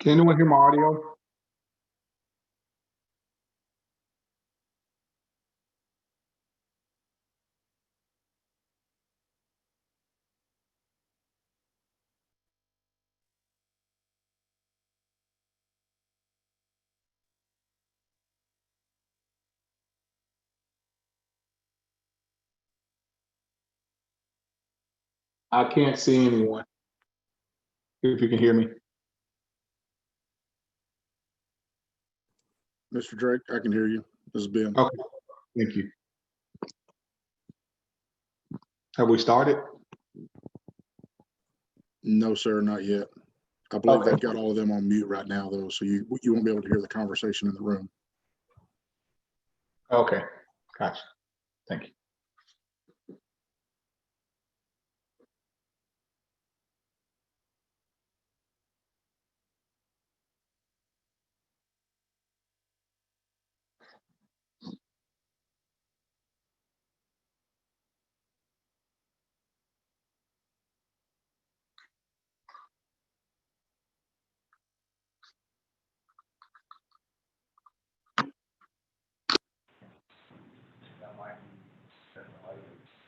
Can anyone hear my audio? I can't see anyone. If you can hear me. Mr. Drake, I can hear you. This is Ben. Okay, thank you. Have we started? No, sir, not yet. I believe Okay. they've got all of them on mute right now, though, so you won't be able to hear the conversation in the room. Okay, gotcha. Thank you.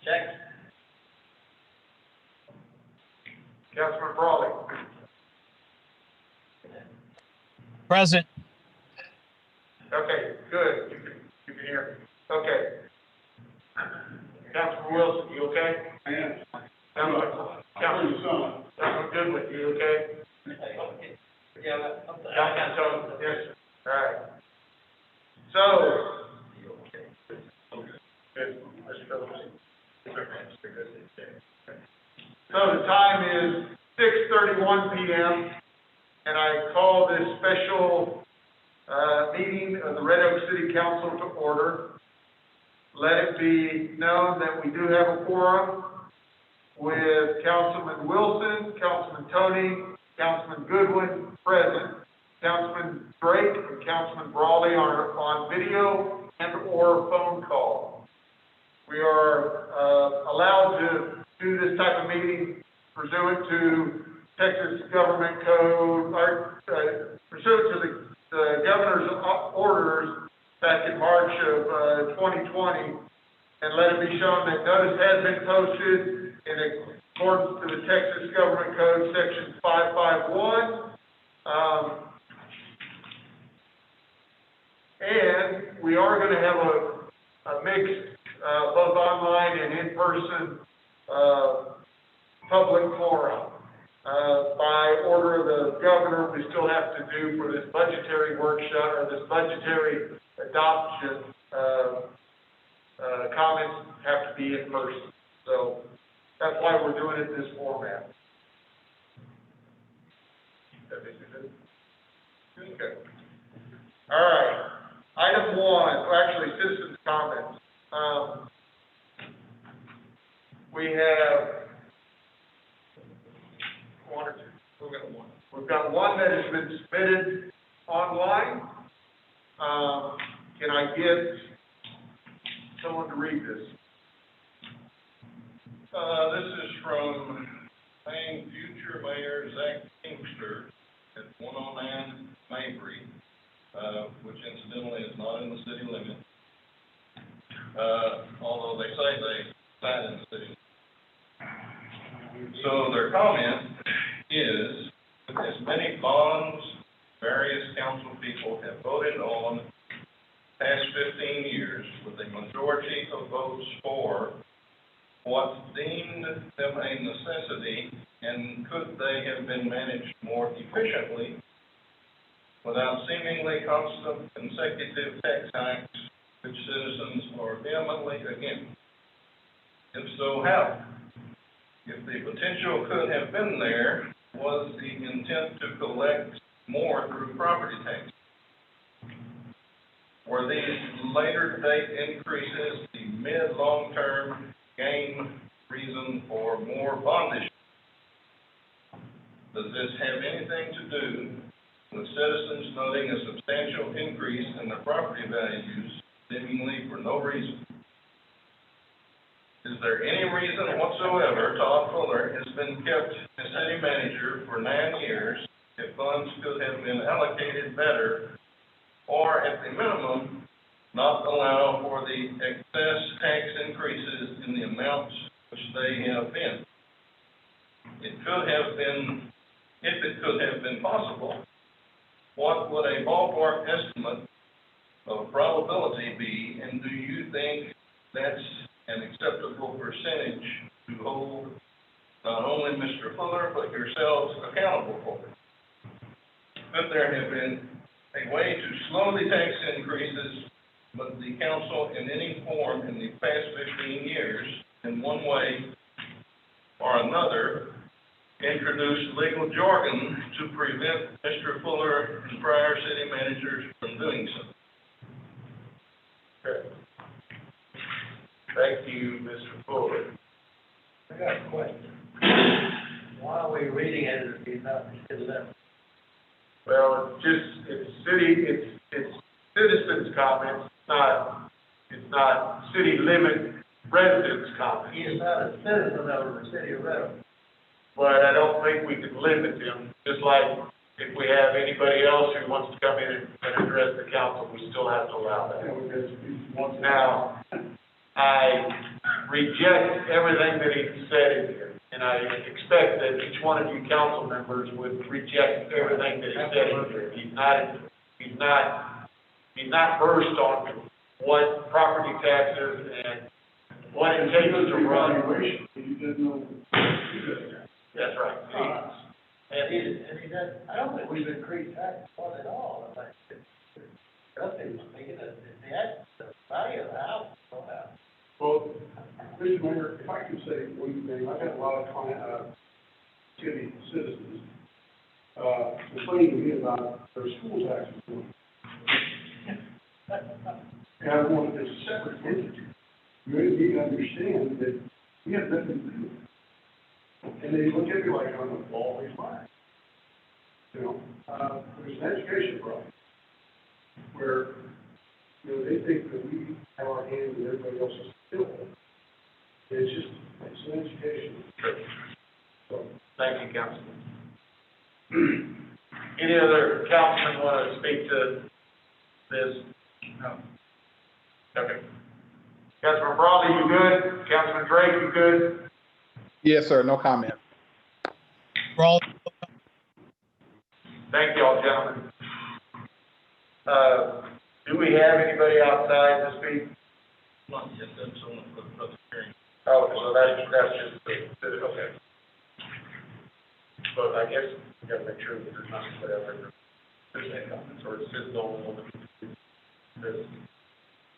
Check. Councilman Brawley. Present. Okay, good. You can hear me. Okay. Councilman Wilson, you okay? I am. Councilman Goodwin, you okay? Councilman Tony, yes, sir. All right. So. Good. So the time is 6:31 p.m. and I call this special meeting of the Red Oak City Council to order. Let it be known that we do have a quorum with Councilman Wilson, Councilman Tony, Councilman Goodwin present, Councilman Drake and Councilman Brawley are on video and or phone call. We are allowed to do this type of meeting pursuant to Texas Government Code, or pursuant to the governor's orders back in March of 2020. And let it be shown that notice has been posted in accordance to the Texas Government Code, Section 551. And we are going to have a mixed, both online and in-person public forum. By order of the governor, we still have to do for this budgetary workshop, or this budgetary adoption, comments have to be in person. So that's why we're doing it in this format. Okay. All right. Item 1, well, actually, citizens' comments. We have one or two. We've got one that has been submitted online. Can I get someone to read this? This is from Payne future Mayor Zach Kingster at 109 Mabry, which incidentally is not in the city limit. Although they say they reside in the city. So their comment is, with as many bonds various council people have voted on past 15 years, with a majority of votes for, what deemed them a necessity, and could they have been managed more efficiently without seemingly constant consecutive tax hikes, which citizens are vehemently against? If so, how? If the potential could have been there, was the intent to collect more through property tax? Were these later date increases the mid-long-term game reason for more bond issues? Does this have anything to do with citizens noting a substantial increase in their property values, seemingly for no reason? Is there any reason whatsoever Todd Fuller has been kept as city manager for 9 years if funds could have been allocated better, or at the minimum, not allow for the excess tax increases in the amounts which they have been. It could have been, if it could have been possible, what would a ballpark estimate of probability be, and do you think that's an acceptable percentage to hold not only Mr. Fuller, but yourselves accountable for? Could there have been a way to slow the tax increases, but the council in any form in the past 15 years, in one way or another, introduced legal jargon to prevent Mr. Fuller and prior city managers from doing so? Okay. Thank you, Mr. Fuller. I got a question. Why are we reading it if he's not considered that? Well, it's citizens' comments, it's not city limit residents' comments. He is not a citizen of the city of Red Oak. But I don't think we can limit them, just like if we have anybody else who wants to come in and address the council, we still have to allow that. Now, I reject everything that he said in here, and I expect that each one of you council members would reject everything that he said in here. He's not versed on what property taxes and what it takes to run. That's right. I don't think we've increased tax on at all. I think Dusty was thinking that the value of the house is so high. Well, Mr. Mayor, if I could say one thing, I've had a lot of city citizens, complaining to me about their school taxes going. And I want this separate entity. You need to understand that we have nothing to do with it. And they look at me like I'm a always lying. You know, there's an education problem where, they think that we have our hand in everybody else's bill. It's an education. So, Thank you, Councilman. Any other councilman want to speak to this? No. Okay. Councilman Brawley, you good? Councilman Drake, you good? Yes, sir, no comment. Brawl, Thank you all, gentlemen. Do we have anybody outside to speak? Not yet, that's on the public hearing. Oh, so that's just, okay. But I guess we gotta make sure that there's not whatever, there's any comments, or is this the only one? This,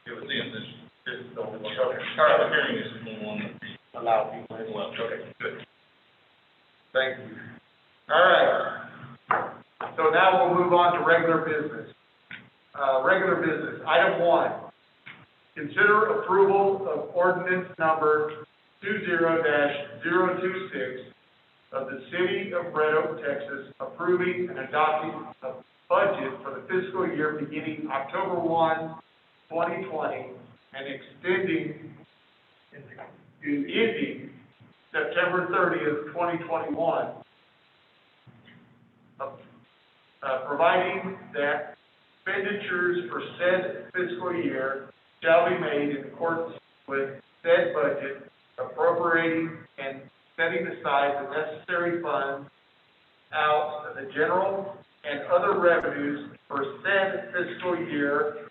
It was in this, this is the only one, public okay. hearing is the one that we Allow people in. allowed. Okay, good. Thank you. All right. So now we'll move on to regular business. Regular business, item 1. Consider approval of ordinance number 20-026 of the city of Red Oak, Texas, approving and adopting a budget for the fiscal year beginning October 1, 2020, and extending ending September 30th, 2021, providing that expenditures for said fiscal year shall be made in accordance with said budget, appropriating and setting aside the necessary funds out of the general and other revenues for said fiscal year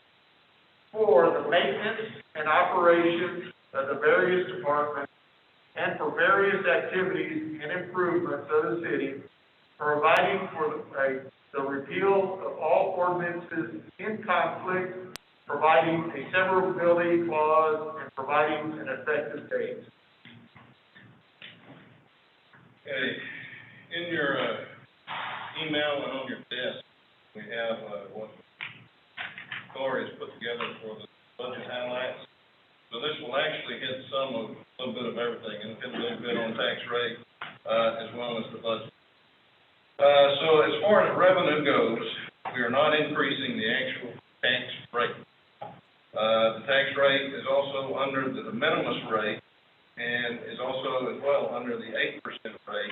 for the maintenance and operations of the various departments and for various activities and improvements of the city, providing for the repeal of all ordinances in conflict, providing a severability clause, and providing an effective date. Okay, in your, email and on your desk, we have, what Corey has put together for the budget highlights. So this will actually hit a little bit of everything, and hit a little bit on tax rate, as well as the budget. So as far as revenue goes, we are not increasing the actual tax rate. The tax rate is also under the de minimis rate, and is also as well under the 8% rate.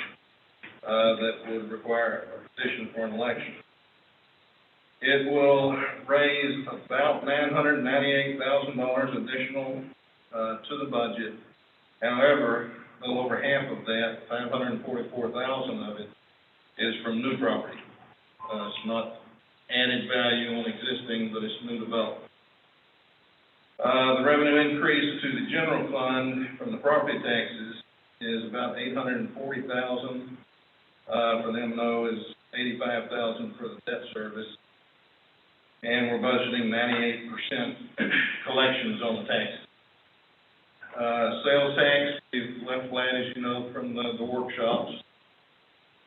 that would require a petition for an election. It will raise about $998,000 additional, to the budget. However, a little over half of that, $544,000 of it, is from new property. It's not added value on existing, but it's new development. The revenue increase to the general fund from the property taxes is about $840,000. For them, though, is $85,000 for the debt service. And we're budgeting 98% collections on the taxes. Sales tax, we've left flat, as you know, from the workshops.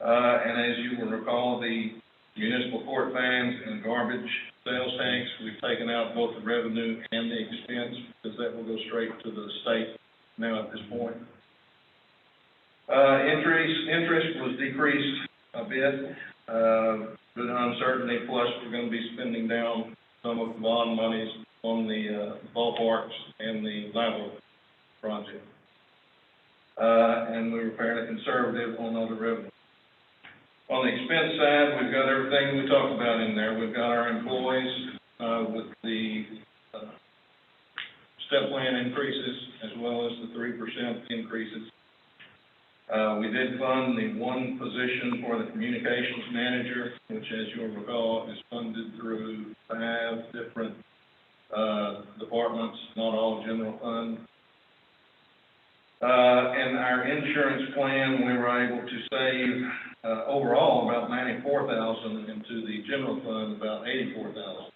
And as you will recall, the municipal court fines and garbage sales tax, we've taken out both the revenue and the expense, because that will go straight to the state now at this point. Interest was decreased a bit, due to uncertainty, plus we're going to be spending down some of the bond monies on the ballparks and the Lateral project. And we were fairly conservative on other revenue. On the expense side, we've got everything we talked about in there. We've got our employees with the step plan increases, as well as the 3% increases. We did fund the one position for the communications manager, which, as you'll recall, is funded through 5 different departments, not all general fund. And our insurance plan, we were able to save overall about $94,000 into the general fund, about $84,000.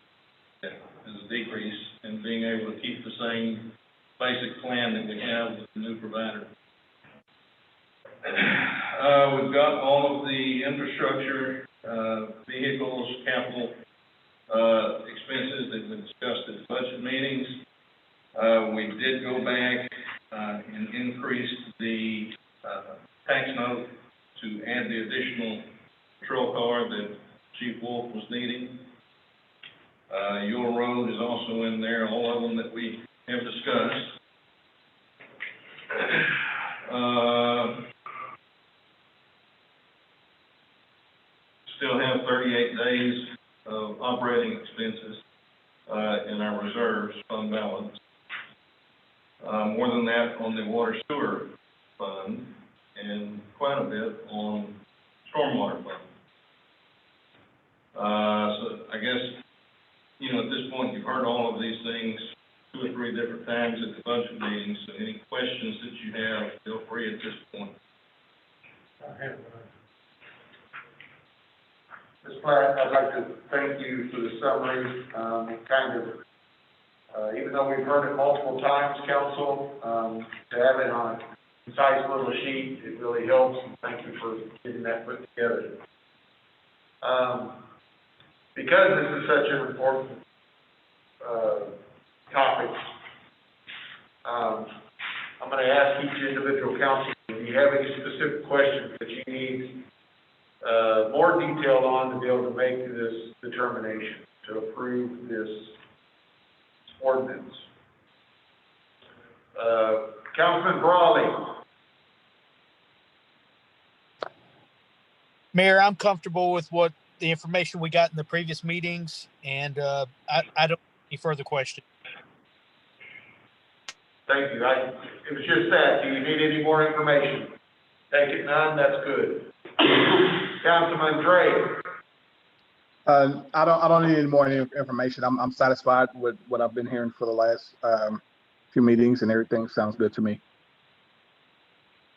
Is a decrease in being able to keep the same basic plan that we have with the new provider. We've got all of the infrastructure, vehicles, capital expenses that we discussed at the budget meetings. We did go back and increase the tax note to add the additional patrol car that Chief Wolf was needing. Your Road is also in there, all of them that we have discussed. Still have 38 days of operating expenses in our reserves fund balance. More than that on the water sewer fund, and quite a bit on stormwater fund. So I guess, you know, at this point, you've heard all of these things 2 or 3 different times at the budget meetings. So any questions that you have, feel free at this point. Ms. Platt, I'd like to thank you for the summary, even though we've heard it multiple times, council, to have it on a concise little sheet, it really helps, and thank you for getting that put together. Because this is such an important, topic, I'm gonna ask each individual council, if you have any specific questions that you need, more detailed on to be able to make this determination, to approve this ordinance. Councilman Brawley. Mayor, I'm comfortable with what the information we got in the previous meetings, and I don't have any further questions. Thank you. It was just that. Do you need any more information? Take it none, that's good. Councilman Drake. I don't need any more information. I'm satisfied with what I've been hearing for the last few meetings, and everything sounds good to me.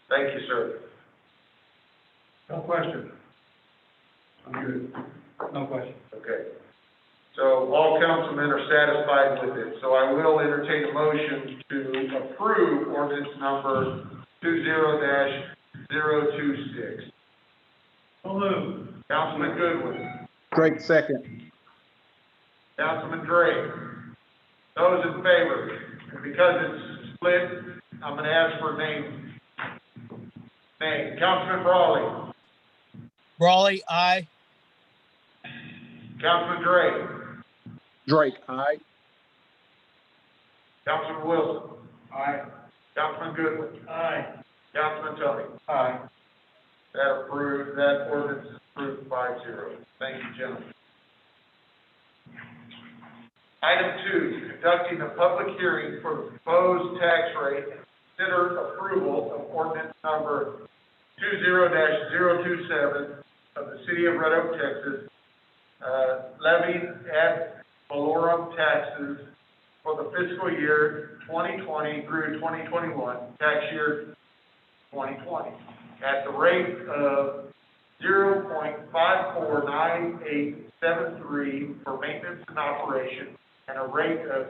Thank you, sir. No question. I'm good. No question. Okay. So all councilmen are satisfied with it. So I will entertain a motion to approve ordinance number 20-026. Hello. Councilman Goodwin. Drake, second. Councilman Drake. Those in favor? And because it's split, I'm gonna ask for name. Councilman Brawley. Brawley, aye. Councilman Drake. Drake, aye. Councilman Wilson. Aye. Councilman Goodwin. Aye. Councilman Tony. Aye. That ordinance is approved 5-0. Thank you, gentlemen. Item 2, conducting a public hearing for the proposed tax rate and consider approval of ordinance number 20-027 of the City of Red Oak, Texas, levying ad valorem taxes for the fiscal year 2020 through 2021, tax year 2020, at the rate of 0.549873 for maintenance and operation, and a rate of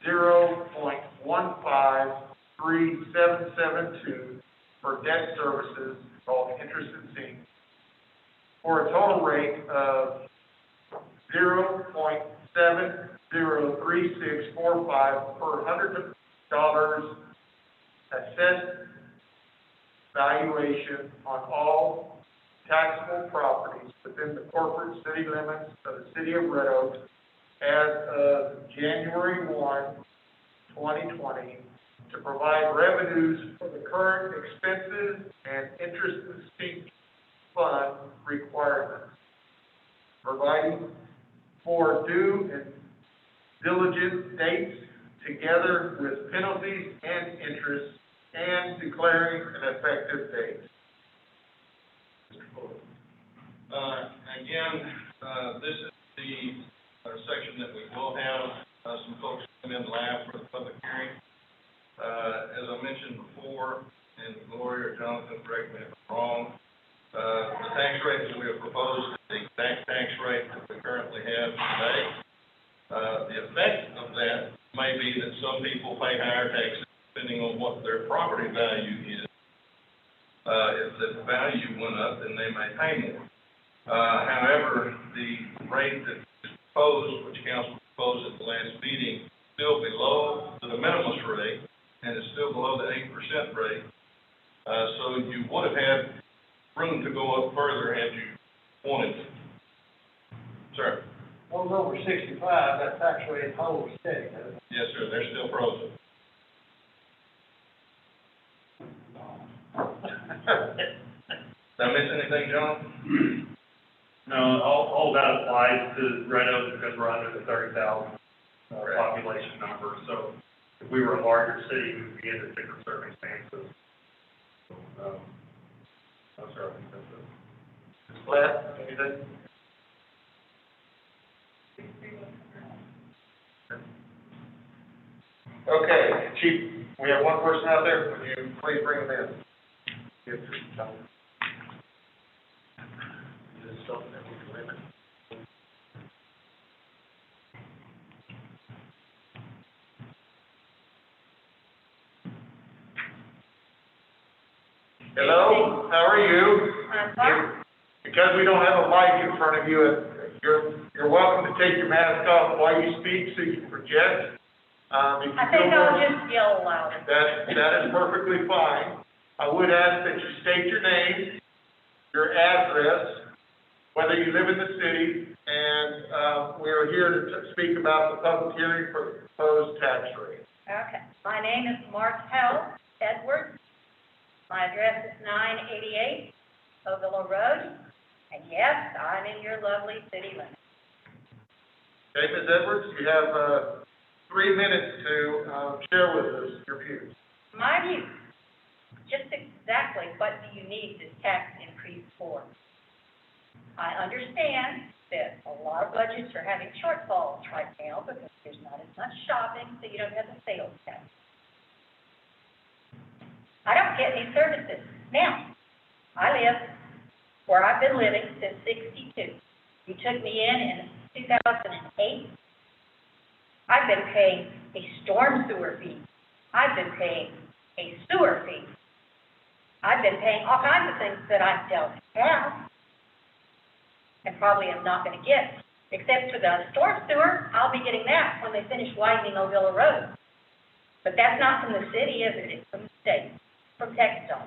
0.153772 for debt services called interest and sinks, for a total rate of 0.703645 per $100 assessed valuation on all taxable properties within the corporate city limits of the City of Red Oak as of January 1, 2020, to provide revenues for the current expenses and interest and sink fund requirements, providing for due and diligent dates together with penalties and interest, and declaring an effective date. Mr. Fuller. Again, this is the section that we will have some folks come in live for the public hearing. As I mentioned before, and Gloria or Jonathan, correct me if I'm wrong, the tax rate that we have proposed is the exact tax rate that we currently have today. The effect of that may be that some people pay higher taxes depending on what their property value is. If the value went up, then they may pay more. However, the rate that is proposed, which council proposed at the last meeting, is still below the minimalist rate, and it's still below the 8% rate. So you would have had room to go up further had you wanted to. Sir? Well, over 65, that tax rate holds steady, doesn't it? Yes, sir, they're still frozen. Did I miss anything, John? No, all that applies to Red Oak because we're under the 30,000 population number. So if we were a larger city, we would be under different circumstances. That's our consensus. Blair, anything? Okay, Chief, we have one person out there. Would you please bring him in? Is this something that we can limit? Hello, how are you? I'm fine. Because we don't have a mic in front of you, you're welcome to take your mask off while you speak so you can project. If you I think feel I'll more- just yell louder. That is perfectly fine. I would ask that you state your name, your address, whether you live in the city, and we are here to speak about the public hearing for the proposed tax rate. Okay. My name is Martell Edwards. My address is 988 Ovilla Road. And yes, I'm in your lovely city limits. Okay, Ms. Edwards, you have 3 minutes to share with us your views. My view, just exactly what do you need this tax increase for? I understand that a lot of budgets are having shortfalls right now because there's not as much shopping, so you don't have the sales tax. I don't get any services. Now, I live where I've been living since '62. You took me in 2008. I've been paying a storm sewer fee. I've been paying a sewer fee. I've been paying all kinds of things that I don't have and probably am not going to get, except for the storm sewer. I'll be getting that when they finish widening Ovilla Road. But that's not from the city, is it? It's from the state, from Texas.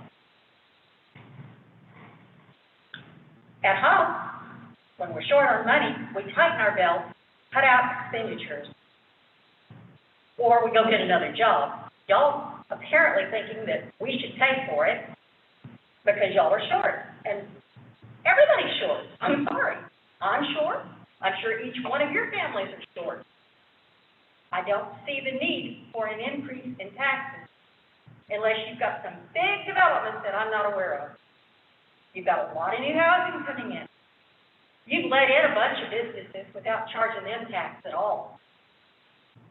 At home, when we're short on money, we tighten our belts, cut out expenditures, or we go get another job. Y'all apparently thinking that we should pay for it, because y'all are short, and everybody's short. I'm sorry. I'm short. I'm sure each one of your families are short. I don't see the need for an increase in taxes unless you've got some big developments that I'm not aware of. You've got a lot of new housing coming in. You've let in a bunch of businesses without charging them tax at all.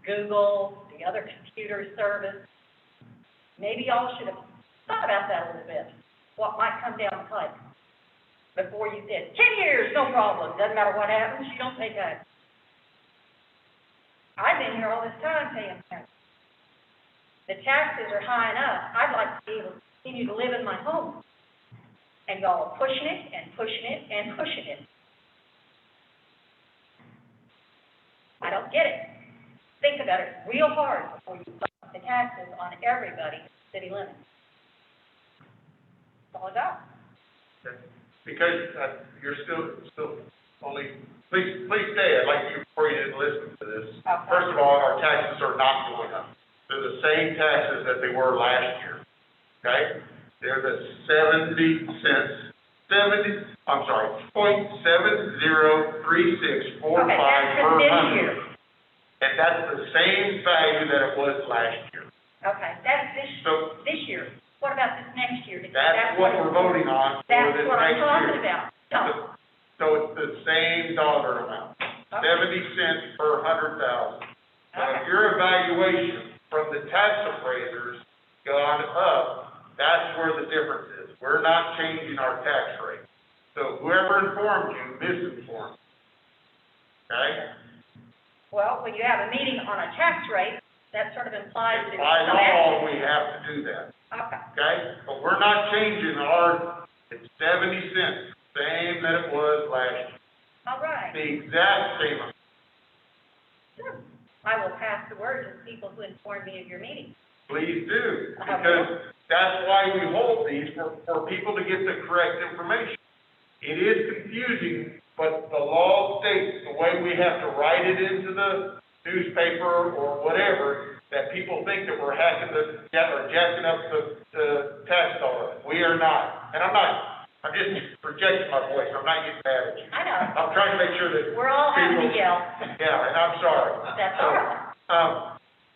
Google, the other computer service. Maybe y'all should have thought about that a little bit, what might come down the pipe, before you said, 10 years, no problem, doesn't matter what happens, you don't pay tax. I've been here all this time paying tax. The taxes are high enough, I'd like to be able to continue to live in my home. And y'all are pushing it and pushing it and pushing it. I don't get it. Think about it real hard before you put the taxes on everybody in the city limits. That's all I got. Because, you're still only, please stay, I'd like you, before you didn't listen to this. Okay. First of all, our taxes are not going up. They're the same taxes that they were last year, okay? They're the 0.703645 Okay, that's per for this hundred. year. And that's the same value that it was last year. Okay, that's So- this year. What about this next year? That's what we're voting on for That's this what I'm next talking year. about. No, So it's the same dollar amount, 70 cents per 100,000. Now, if okay. your evaluation from the tax appraisers gone up, that's where the difference is. We're not changing our tax rate. So whoever informed you misinformed. Okay? Well, when you have a meeting on a tax rate, that sort of implies there's By some law, action. we have to do that, Okay, okay? But we're not changing it's 70 cents, same that it was last year. all right. The exact same amount. Sure. I will pass the word to the people who informed me of your meeting. Please do, Okay. because that's why we hold these, for people to get the correct information. It is confusing, but the law states the way we have to write it into the newspaper or whatever, that people think that we're hacking or jacking up the tax dollar. We are not. And I'm just projecting my voice, I'm not getting mad at you. I know. I'm trying to make sure that We're all having to people- yell. Yeah, and I'm sorry. That's all right.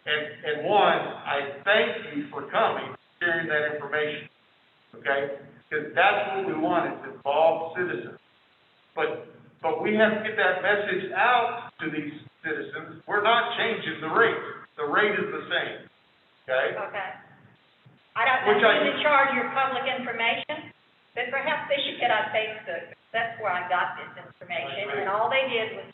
And one, I thank you for coming, sharing that information, okay? Because that's what we want, is involved citizens. But we have to get that message out to these citizens. We're not changing the rate. The rate is the same, okay? Okay. I don't Which I- need to charge your public information, but perhaps they should get on Facebook. That's where I got this information, and all they did was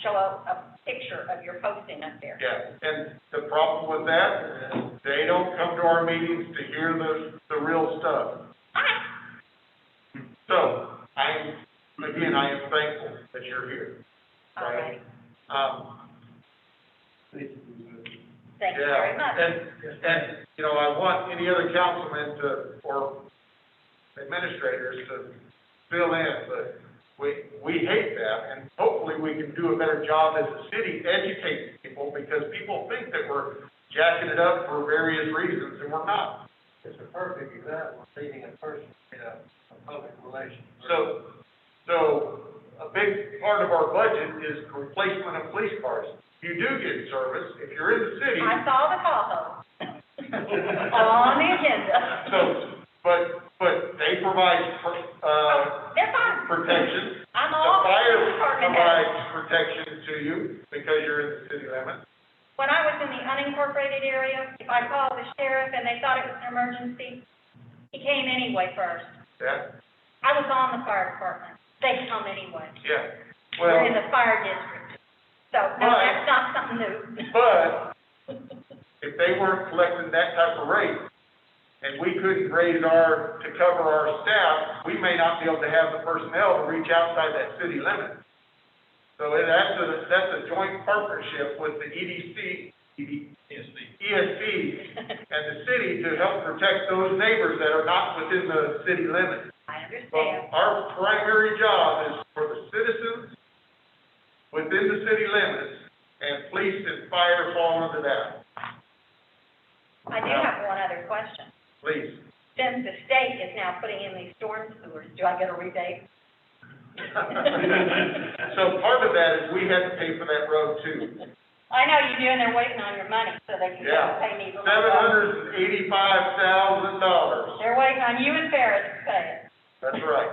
show a picture of your posting up there. Yeah, and the problem with that is they don't come to our meetings to hear the real stuff. Hi. So, I am thankful that you're here. All right. Thank you Yeah, very much. and, you know, I want any other councilman or administrators to fill in, but we hate that, and hopefully we can do a better job as a city educating people, because people think that we're jacking it up for various reasons, and we're not. It's a perfect example of meeting in person, a public relations. So a big part of our budget is replacement of police cars. You do get service, if you're in the city. I saw the Tahoe on the agenda. So, but they provide, They're fine. protection. I'm The all fire department provides head. protection to you because you're in the city limits. When I was in the unincorporated area, if I called the sheriff and they thought it was an emergency, he came anyway first. Yeah, I was on the fire department. They come anyway. yeah. We're in Well, the fire district. So, no, Right. that's not something new. but if they weren't collecting that type of rate, and we couldn't raise to cover our staff, we may not be able to have the personnel to reach outside that city limit. So that's a joint partnership with the ESP and the city to help protect those neighbors that are not within the city limits. I But understand. our primary job is for the citizens within the city limits, and police and fire fall under that. I do have one other question. Please. since the state is now putting in these storm sewers, do I get a rebate? So part of that is we had to pay for that road too. I know you do, and they're waiting on your money so they can Yeah. pay me. $785,000. They're waiting on you and Ferris to pay it. That's right,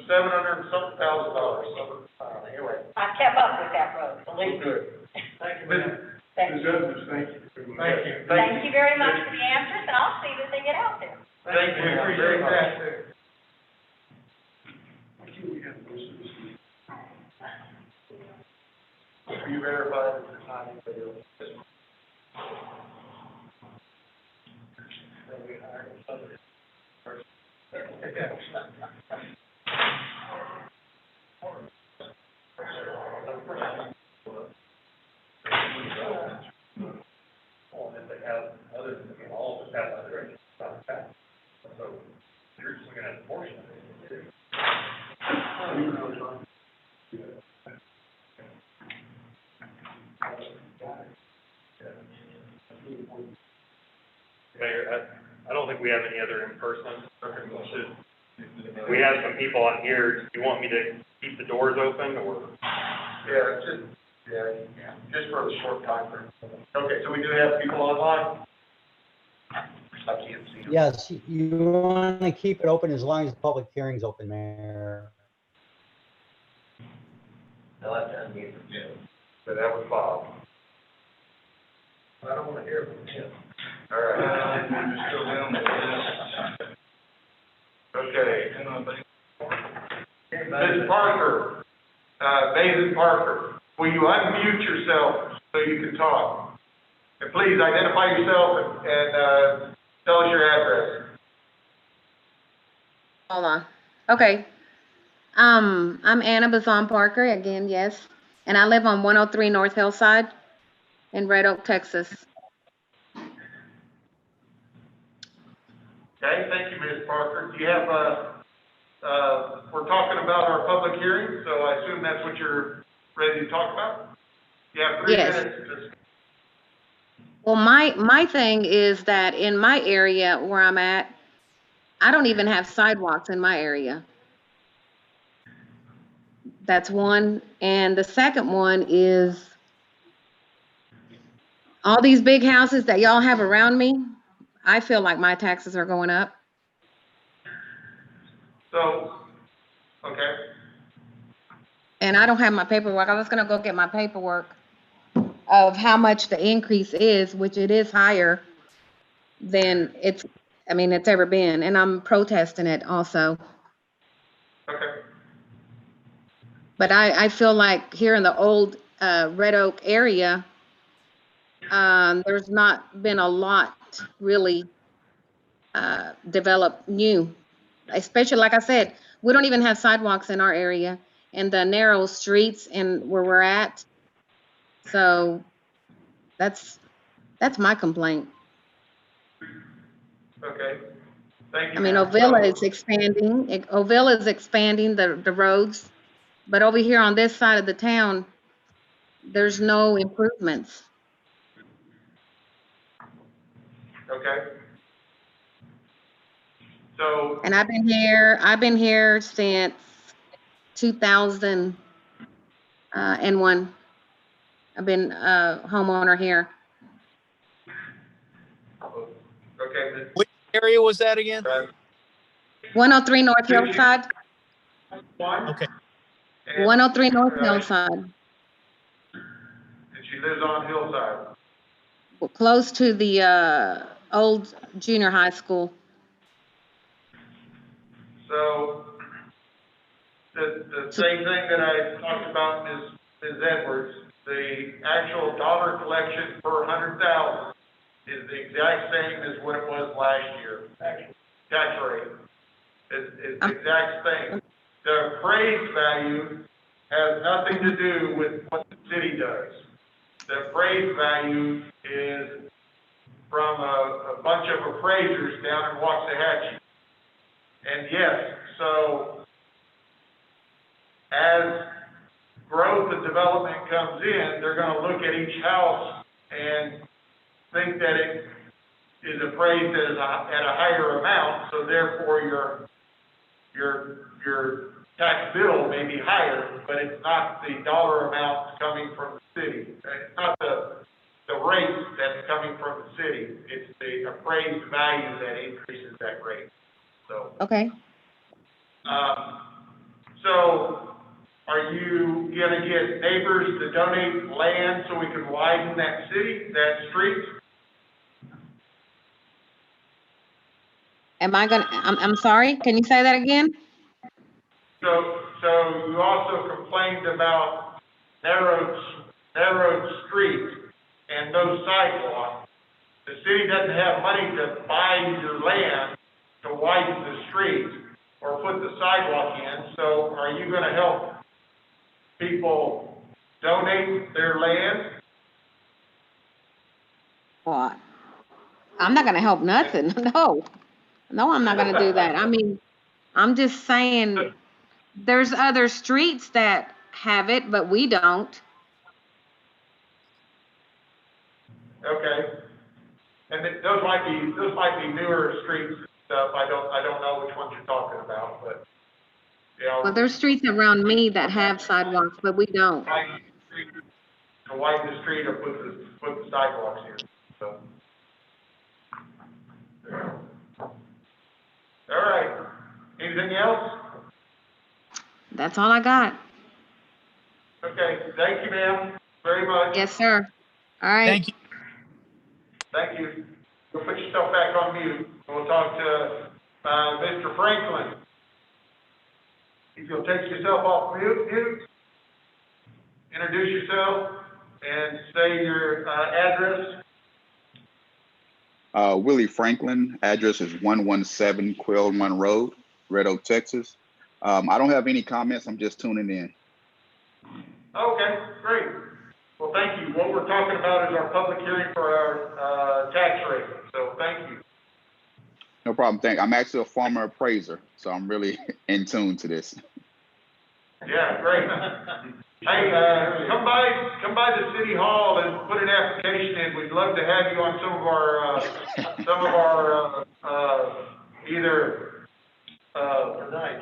$700 and something thousand dollars, so, anyway. I kept up with that road, believe me. Good. Thank you, Ms. ma'am. Thank Ms. you. Evans, thank you. Thank you. Thank you very much for the answers, and I'll see that they get out there. Thank you, very much. I think we have most of this. You verified that it's not anybody else. Well, if they have other, all of us have other, so you're just looking at a portion of it. Mayor, I don't think we have any other in person. We have some people on here. Do you want me to keep the doors open or? Yeah, just for the short time frame. Okay, so we do have people online? I can't see them. Yes, you want to keep it open as long as the public hearing's open, Mayor. I'll have to unmute them. Yeah. So that was Bob. I don't wanna hear from him. All right. Just go down the list. Okay. Ms. Ms. Parker, Nathan Parker, will you unmute yourself so you can talk? And please identify yourself and tell us your address. Hold on. Okay. I'm Anna Bazan Parker, again, yes. And I live on 103 North Hillside in Red Oak, Texas. Okay, thank you, Ms. Parker. Do you have, we're talking about our public hearing, so I assume that's what you're ready to talk about? You have 3 Yes. minutes to just. Well, my thing is that in my area where I'm at, I don't even have sidewalks in my area. That's one. And the second one is all these big houses that y'all have around me, I feel like my taxes are going up. So, okay, And I don't have my paperwork. I was gonna go get my paperwork of how much the increase is, which it is higher than it's ever been. And I'm protesting it also. okay, But I feel like here in the old Red Oak area, there's not been a lot really developed new. Especially, like I said, we don't even have sidewalks in our area and the narrow streets and where we're at. So that's my complaint. okay. Thank you. I mean, ma'am. Ovilla So- is expanding, Ovilla is expanding the roads, but over here on this side of the town, there's no improvements. Okay. So, And I've been here since 2001. I've been a homeowner here. okay, Ms. Which area was that again? 103 North Hillside, One? Okay. And- 103 North Right. Hillside, And she lives on Hillside. close to the old junior high school. So, the same thing that I talked about, Ms. Edwards, the actual dollar collection per 100,000 is the exact same as what it was last year. Tax rate is the exact same. The appraised value has nothing to do with what the city does. The appraised value is from a bunch of appraisers down in Waxahachie. And yes, so as growth and development comes in, they're gonna look at each house and think that it is appraised at a higher amount, so therefore your tax bill may be higher, but it's not the dollar amount coming from the city. It's not the rate that's coming from the city. It's the appraised value that increases that rate, so. Okay. So are you gonna get neighbors to donate land so we can widen that street? I'm sorry, can you say that again? So you also complained about narrow streets and no sidewalks. The city doesn't have money to buy your land to widen the street or put the sidewalk in, so are you gonna help people donate their land? Well, I'm not gonna help nothing, no. No, I'm not gonna do that. I mean, I'm just saying, there's other streets that have it, but we don't. Okay. And those might be newer streets and stuff. I don't know which ones you're talking about, but, you know. Well, there's streets around me that have sidewalks, but we don't. To widen the street or put the sidewalks in, so. All right. Anything else? That's all I got. Okay, thank you, ma'am, very much. Yes, sir. All right. Thank you. Thank you. Go put yourself back on mute. We'll talk to, Mr. Franklin. If you'll take yourself off mute, introduce yourself and say your, address. Willie Franklin, address is 117 Quill Run Road, Red Oak, Texas. I don't have any comments. I'm just tuning in. Okay, great. Well, thank you. What we're talking about is our public hearing for our, tax rate, so thank you. No problem. I'm actually a farmer appraiser, so I'm really in tune to this. Yeah, great. Hey, come by the city hall and put an application in. We'd love to have you on some of our, either, Tonight.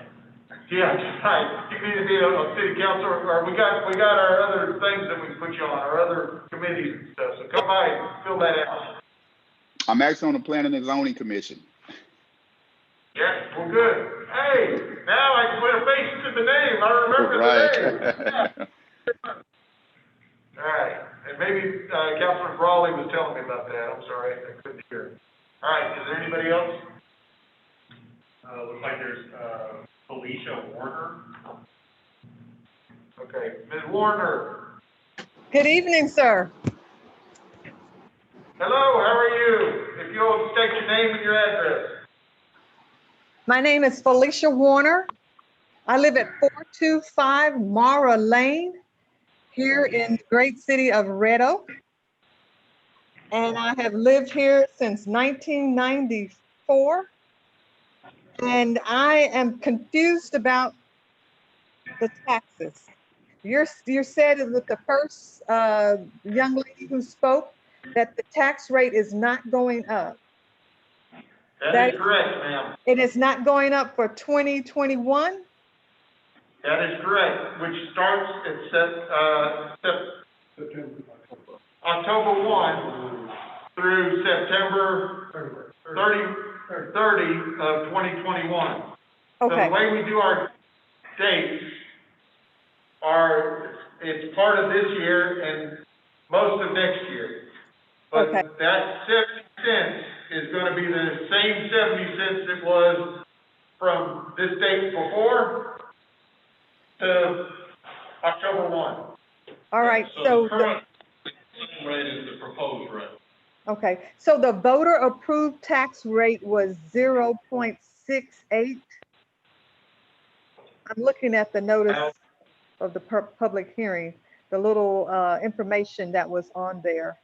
yeah, tonight. You can either be a city council or we got our other things that we can put you on, our other committees and stuff. So come by and fill that out. I'm actually on the Planning and Zoning Commission. Yeah, well, good. Hey, now I can put a face to the name. I remember the name. All right, and maybe, Councilman Brawley was telling me about that. I'm sorry, I couldn't hear. All right, is there anybody else? Looks like there's, Felicia Warner. Okay, Ms. Warner. Good evening, sir. Hello, how are you? If you'll state your name and your address. My name is Felicia Warner. I live at 425 Mara Lane here in the great city of Red Oak. And I have lived here since 1994. And I am confused about the taxes. You said that the first young lady who spoke that the tax rate is not going up. That is correct, ma'am. It is not going up for 2021? That is correct, which starts at October 1 through September 30 of 2021. So the Okay, way we do our dates it's part of this year and most of next year. But Okay. that 70 cents is gonna be the same 70 cents it was from this date before to October 1. all right, So so, the current rate is the proposed rate. okay, so the voter approved tax rate was 0.68. I'm looking at the notice of the public hearing, the little information that was on there.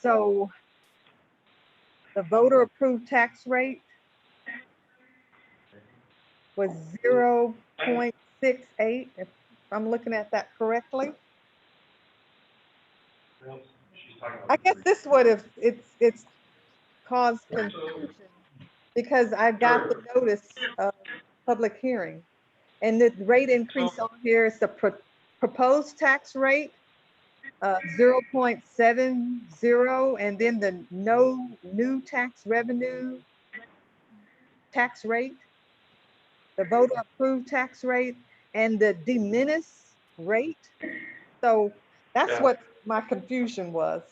So the voter approved tax rate was 0.68, if I'm looking at that correctly. She's talking about. I guess this would have, it's caused confusion because I got the notice of public hearing. And the rate increase on here is the proposed tax rate, 0.70, and then the no new tax revenue tax rate, the voter approved tax rate, and the de minimis rate. So that's Yeah. what my confusion was.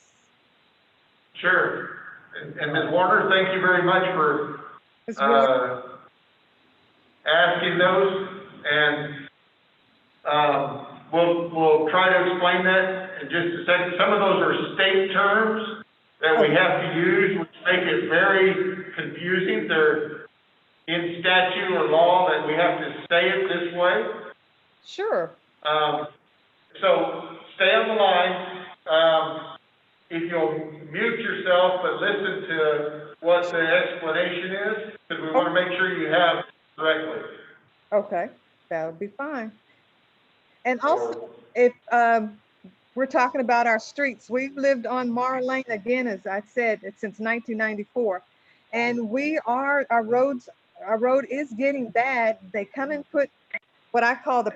Sure. And Ms. Warner, thank you very much for, Ms. Warner? asking those, and, we'll try to explain that in just a second. Some of those are state terms that we have to use, which make it very confusing. They're in statute or law that we have to say it this way. Sure. So stay on the line. If you'll mute yourself, but listen to what the explanation is, because we want to make sure you have it correctly. Okay, that would be fine. And also, if we're talking about our streets, we've lived on Mara Lane again, as I said, since 1994. And our road is getting bad. They come and put what I call the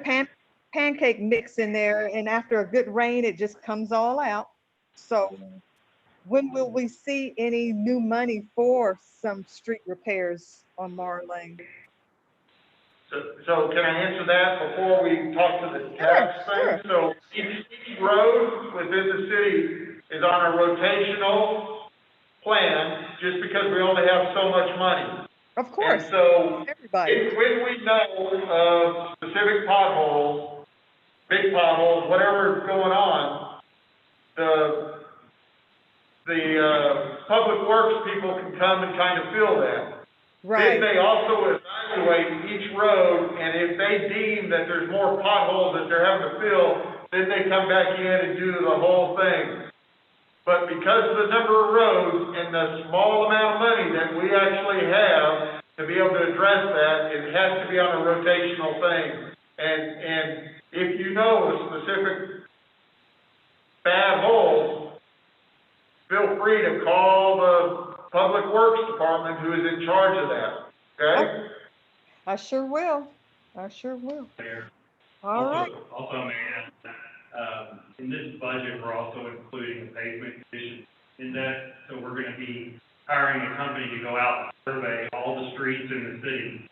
pancake mix in there, and after a good rain, it just comes all out. So when will we see any new money for some street repairs on Mara Lane? So can I answer that before we talk to the tax thing? So each road within the city is on a rotational plan, just because we only have so much money. Of course. And so everybody, when we know of specific potholes, big potholes, whatever is going on, the public works people can come and kind of fill that. right? Then they also evaluate each road, and if they deem that there's more potholes that they're having to fill, then they come back in and do the whole thing. But because of the number of roads and the small amount of money that we actually have to be able to address that, it has to be on a rotational thing. And if you know a specific bad hole, feel free to call the Public Works Department, who is in charge of that, okay? I sure will. I sure will. Mayor. All right. Also, may I add, in this budget, we're also including the pavement condition index. So we're gonna be hiring a company to go out and survey all the streets in the city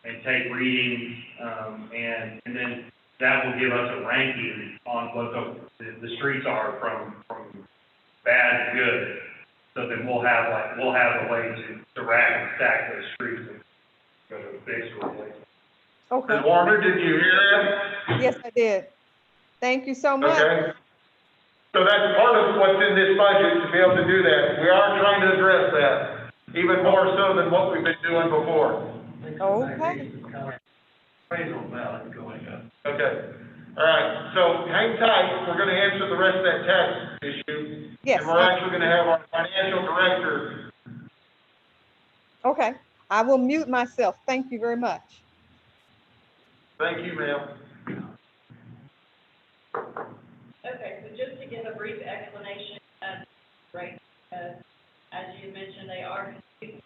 and take readings, and then that will give us a ranking on what the streets are from bad to good. So then we'll have a way to rack and stack those streets and go to a fix or replace. Okay. Ms. Warner, did you hear that? Yes, I did. Thank you so much. Okay. So that's part of what's in this budget, to be able to do that. We are trying to address that, even more so than what we've been doing before. Okay. Appraisal value going up. Okay. All right, so hang tight. We're gonna answer the rest of that tax issue. Yes. And we're actually gonna have our financial director. Okay. I will mute myself. Thank you very much. Thank you, ma'am. Okay, so just to give a brief explanation of rate, as you mentioned, they are confused.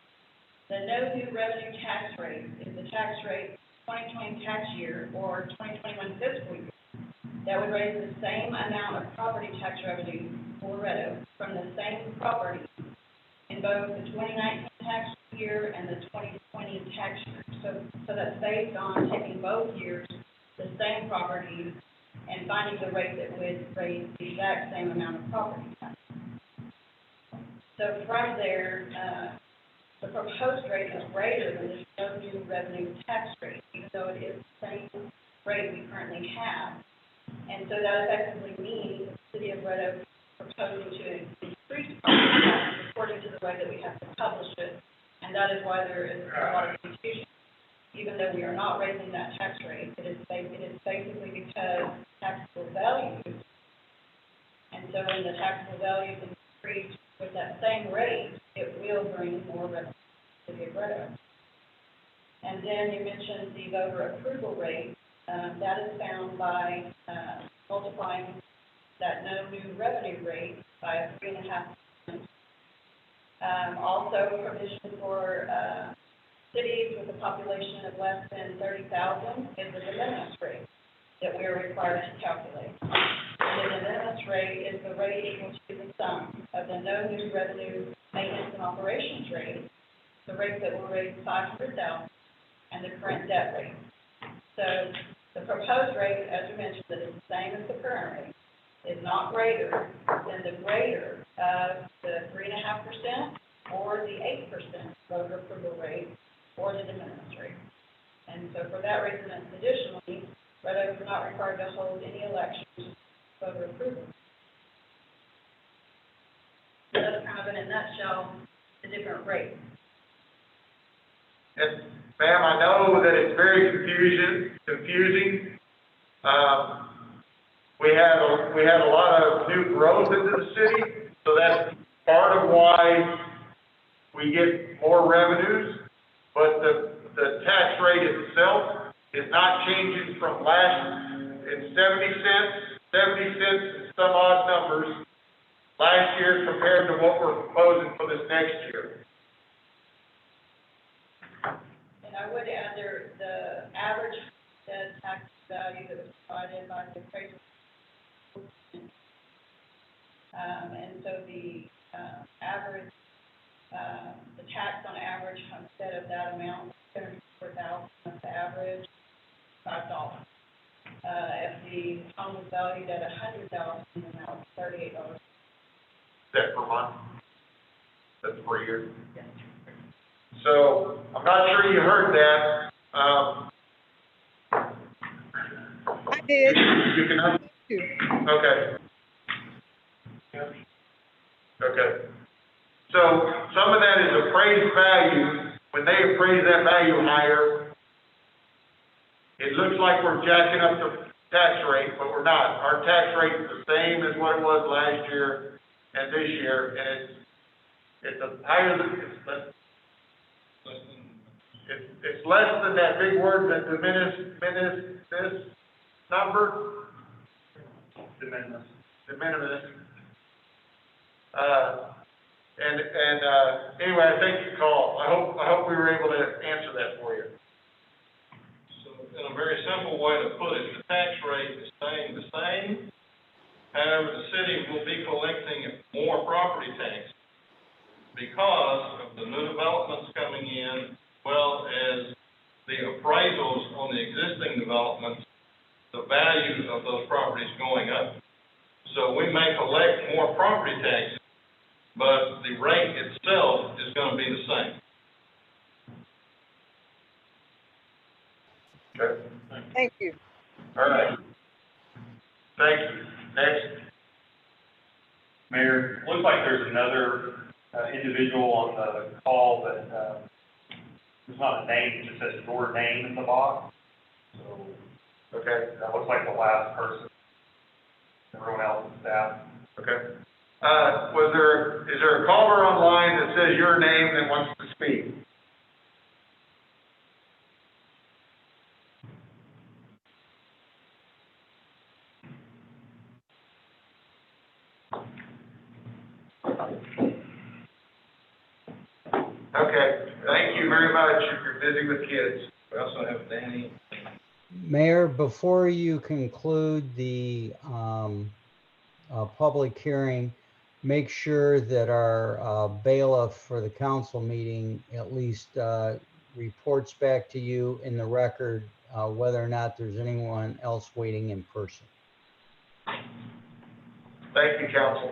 The no new revenue tax rate is the tax rate 2020 tax year or 2021 fiscal year. That would raise the same amount of property tax revenue for Red Oak from the same property in both the 2019 tax year and the 2020 tax year. So that's based on taking both years, the same properties, and finding the rate that would raise the exact same amount of property tax. So from there, the proposed rate is greater than the no new revenue tax rate, even though it is the same rate we currently have. And so that effectively means the city of Red Oak proposing to increase property tax according to the way that we have to publish it. And that is why there is a lot of confusion. Even though we are not raising that tax rate, it is basically because taxable values. And so when the taxable values increase with that same rate, it will bring more revenue to the city of Red Oak. And then you mentioned the voter approval rate. That is found by multiplying that no new revenue rate by 3.5%. Also provision for, cities with a population of less than 30,000 is the de minimis rate that we are required to calculate. The de minimis rate is the rate equal to the sum of the no new revenue maintenance and operations rate, the rate that will raise 500,000, and the current debt rate. So the proposed rate, as we mentioned, that is the same as the current rate, is not greater than the greater of the 3.5% or the 8% voter approval rate or the de minimis rate. And so for that reason, and additionally, Red Oak is not required to hold any elections voter approval. So that's kind of in a nutshell, the different rates. And ma'am, I know that it's very confusing. We had a lot of new growth into the city, so that's part of why we get more revenues. But the tax rate itself is not changing from it's 70 cents, some odd numbers last year compared to what we're proposing for this next year. And I would add there, the average tax value that was provided by the appraisal. And so the average, the tax on average instead of that amount, $74,000, the average $5. If the home was valued at $100,000, then that was $38. Is that per month? That's per year? Yes. So, I'm not sure you heard that. I did. You can, okay. Okay. So, some of that is appraised value. When they appraise that value higher, it looks like we're jacking up the tax rate, but we're not. Our tax rate is the same as what it was last year and this year, and it's higher than, it's less than that big word that the this number. De minimis. De minimis. Anyway, I thank you, call. I hope we were able to answer that for you. So, in a very simple way to put it, the tax rate is staying the same. However, the city will be collecting more property tax because of the new developments coming in, as well as the appraisals on the existing developments, the value of those properties going up. So we may collect more property taxes, but the rate itself is going to be the same. Okay. Thank you. All right. Thank you. Next. Mayor, looks like there's another individual on the call that there's not a name, it just says your name in the box. So Okay. that looks like the last person. Everyone else is staff. Okay. Is there a caller online that says your name that wants to speak? Okay, thank you very much if you're busy with kids. We also have Danny. Mayor, before you conclude the public hearing, make sure that our bailiff for the council meeting at least reports back to you in the record whether or not there's anyone else waiting in person. Thank you, council.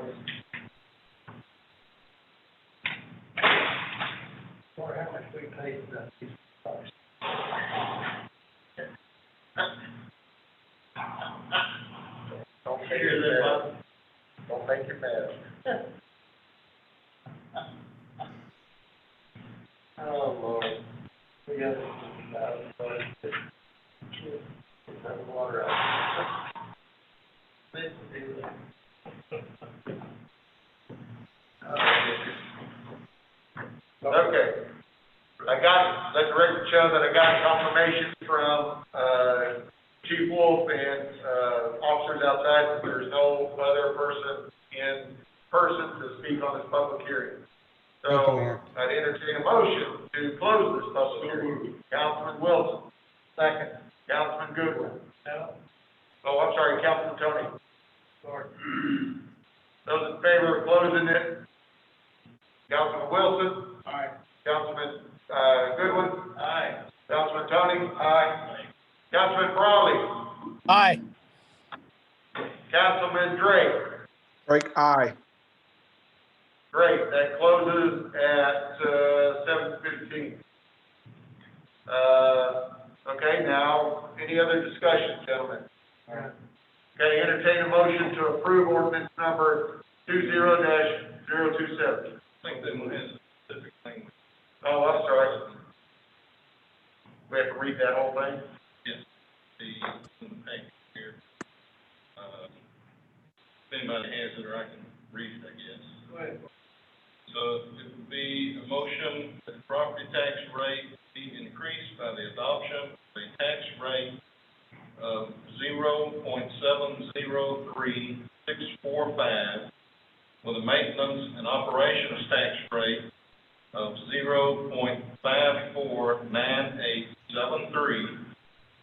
Or how much we paid for that piece of property. Don't make it mad. Don't make it mad. Oh, Lord. We got $50,000. Get that water out. This will do that. Okay. Let the record show that I got confirmation from, Chief Wolf and, officers outside that there's no other person in person to speak on this public hearing. Thank you, Mayor. So I'd entertain a motion to close this public hearing. Councilman Wilson. Second. Councilman Goodwin. No. Oh, I'm sorry, Councilman Tony. Sorry. Those in favor of closing it? Councilman Wilson? Aye. Councilman, Goodwin? Aye. Councilman Tony? Aye. Councilman Brawley? Aye. Councilman Drake? Drake, aye. Great, that closes at, 7:15. Okay, now, any other discussion, gentlemen? Okay, entertain a motion to approve ordinance number 20-027. I think that one has a specific thing. Oh, I'm sorry. We have to read that whole thing? Yes, the paper here. If anybody has it, or I can read it, I guess. Go ahead. So it would be a motion that the property tax rate be increased by the adoption of a tax rate of 0.703645 with a maintenance and operations tax rate of 0.549873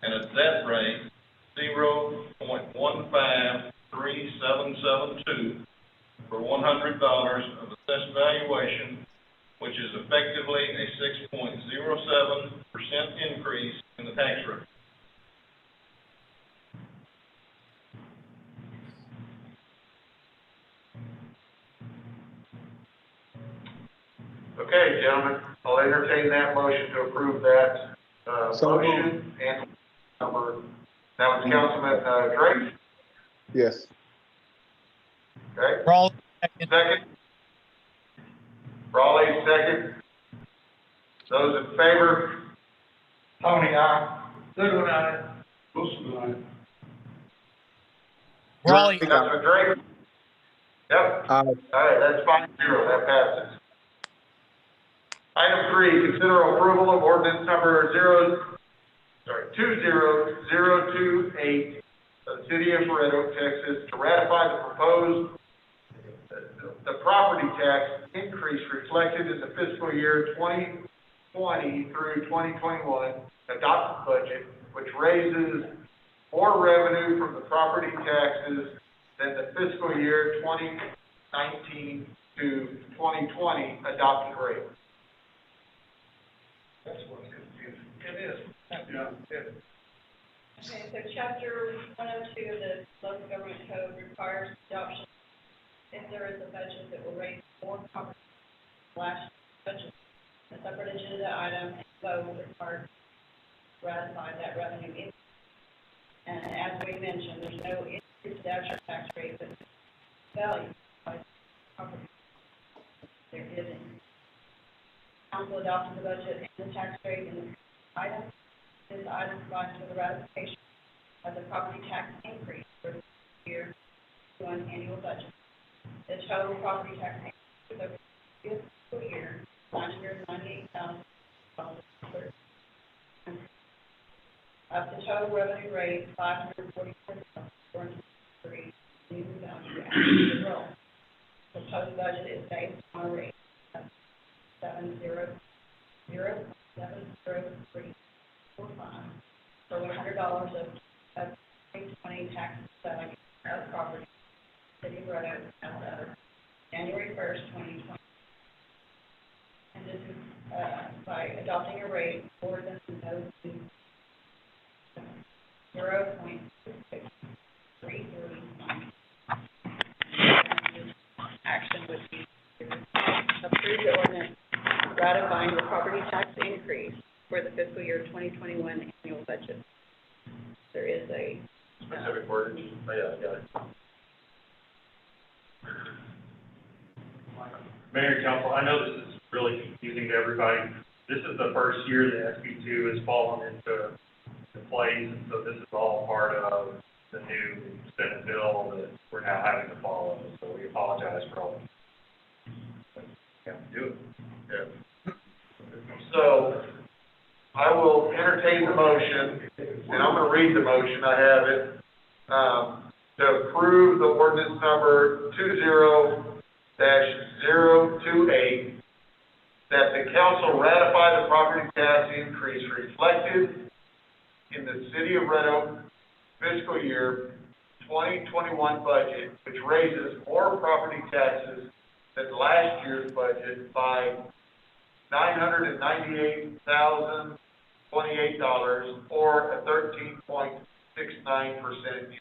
and a debt rate 0.153772 for $100 of assessed valuation, which is effectively a 6.07% increase in the tax rate. Okay, gentlemen, I'll entertain that motion to approve that, So moved. motion and number, that was Councilman, Drake, Yes. okay? Brawley, second. Second. Raleigh, second. Those in favor? Tony, aye. Goodwin, aye. Wilson, aye. Brawley, Drake, Councilman Drake? Yep. aye. All right, that's 5-0, that passes. Item 3, consider approval of ordinance number 20028 of the city of Red Oak, Texas, to ratify the proposed, the property tax increase reflected in the fiscal year 2020 through 2021 adopted budget, which raises more revenue from the property taxes than the fiscal year 2019 to 2020 adopted rate. That's what's confusing. It is. Yeah. Okay, so chapter 102 of the local government code requires adoption if there is a budget that will raise more property last budget. A separate agenda item and vote required to ratify that revenue increase. And as we mentioned, there's no increase to actual tax rate, but value by property. There isn't. Council adopted the budget and the tax rate in the item. This item provides for the ratification of the property tax increase for the year 1 annual budget. The total property tax increase for the fiscal year, $998,000. Of the total revenue rate, $544,403 new value added to roll. The total budget is based on a rate of 700,70345 for $100 of 2020 tax selling of property, city of Red Oak, as of January 1st, 2020. And this is, by adopting a rate more than those who 0.6633. Action would be to approve the ordinance ratifying the property tax increase for the fiscal year 2021 annual budget. There is a Specific wording, oh, yeah, got it. Mayor and Council, I know this is really confusing to everybody. This is the first year that SB 2 has fallen into place, and so this is all part of the new Senate bill that we're now having to follow. So we apologize for all this. Yeah, do it. Yeah. So, I will entertain the motion, and I'm gonna read the motion, I have it, to approve the ordinance number 20-028 that the council ratify the property tax increase reflected in the City of Red Oak fiscal year 2021 budget, which raises more property taxes than last year's budget by $998,028, or a 13.69%.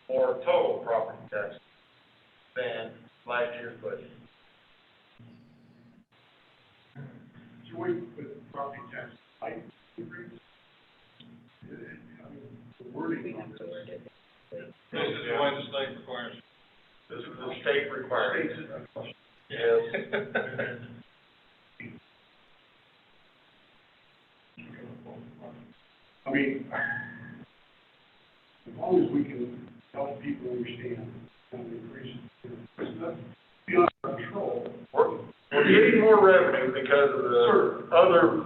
More total property tax than last year's budget. So we put property tax height increase? I mean, the wording on this. This is the way the state requires. This is the state requirement. Yes. I mean, as long as we can help people understand how the increase, it's not beyond our control. We're getting more revenue because of the other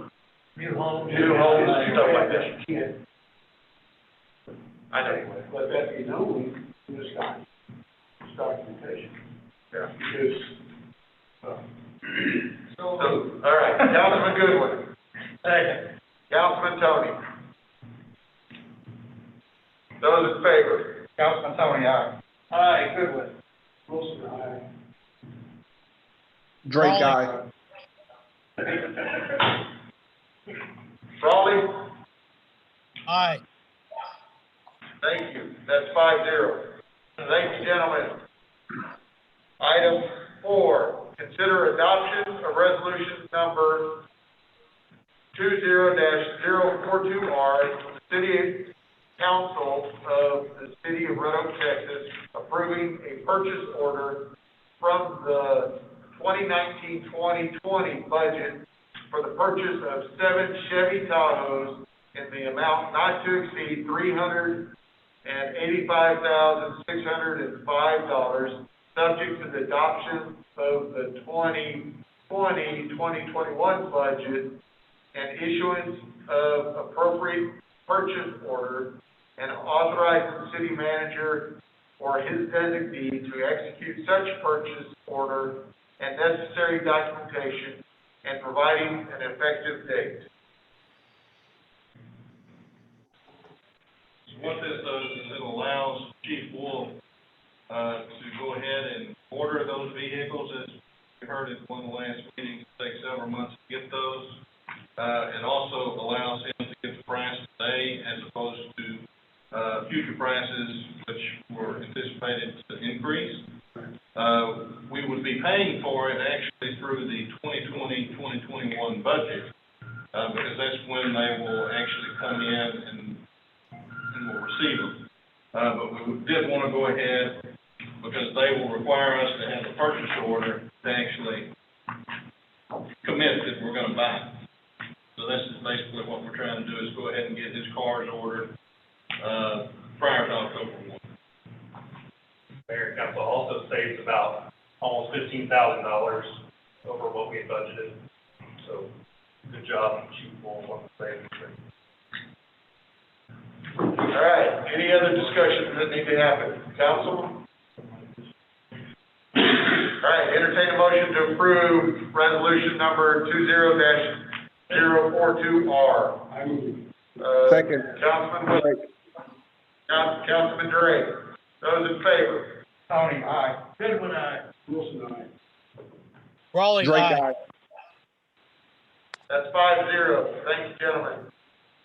New homes. new homes and stuff like that. You can't, I know. let that be known in this documentation. Yeah. Because, So, all right, Councilman Goodwin. Second. Councilman Tony. Those in favor? Councilman Tony, aye. Aye, Goodwin. Wilson, aye. Drake, Raleigh. aye. Raleigh? Aye. Thank you. That's 5-0. Thank you, gentlemen. Item 4, consider adoption of resolution number 20-042R, the City Council of the City of Red Oak, Texas, approving a purchase order from the 2019-2020 budget for the purchase of 7 Chevy Tahoes in the amount not to exceed $385,605, subject to the adoption of the 2020-2021 budget and issuance of appropriate purchase order, and authorizing the city manager or his designee to execute such purchase order and necessary documentation, and providing an effective date. So what this does is it allows Chief Wolf, to go ahead and order those vehicles. As we heard at one of the last meetings, it takes several months to get those. It also allows him to get the price today as opposed to, future prices which were anticipated to increase. We would be paying for it actually through the 2020-2021 budget, because that's when they will actually come in and we'll receive them. But we did want to go ahead, because they will require us to have a purchase order to actually commit that we're going to buy. So this is basically what we're trying to do, is go ahead and get his cars ordered, prior to October 1. Mayor and council also saves about almost $15,000 over what we had budgeted. So, good job, Chief Wolf, on the savings. All right, any other discussions that need to happen? Council? All right, entertain a motion to approve resolution number 20-042R. I move. Second. Councilman Wood. Councilman Drake. Those in favor? Tony, aye. Goodwin, aye. Wilson, aye. Raleigh, Drake, aye. aye. That's 5-0. Thank you, gentlemen.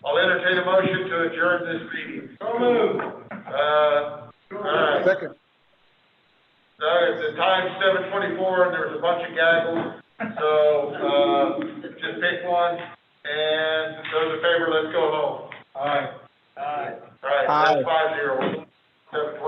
I'll entertain a motion to adjourn this meeting. So moved. All right. Second. The time's 7:24 and there's a bunch of gaggles, so, just pick one, and those in favor, let's go home. Aye. Aye. All right, that's 5-0. 7:24.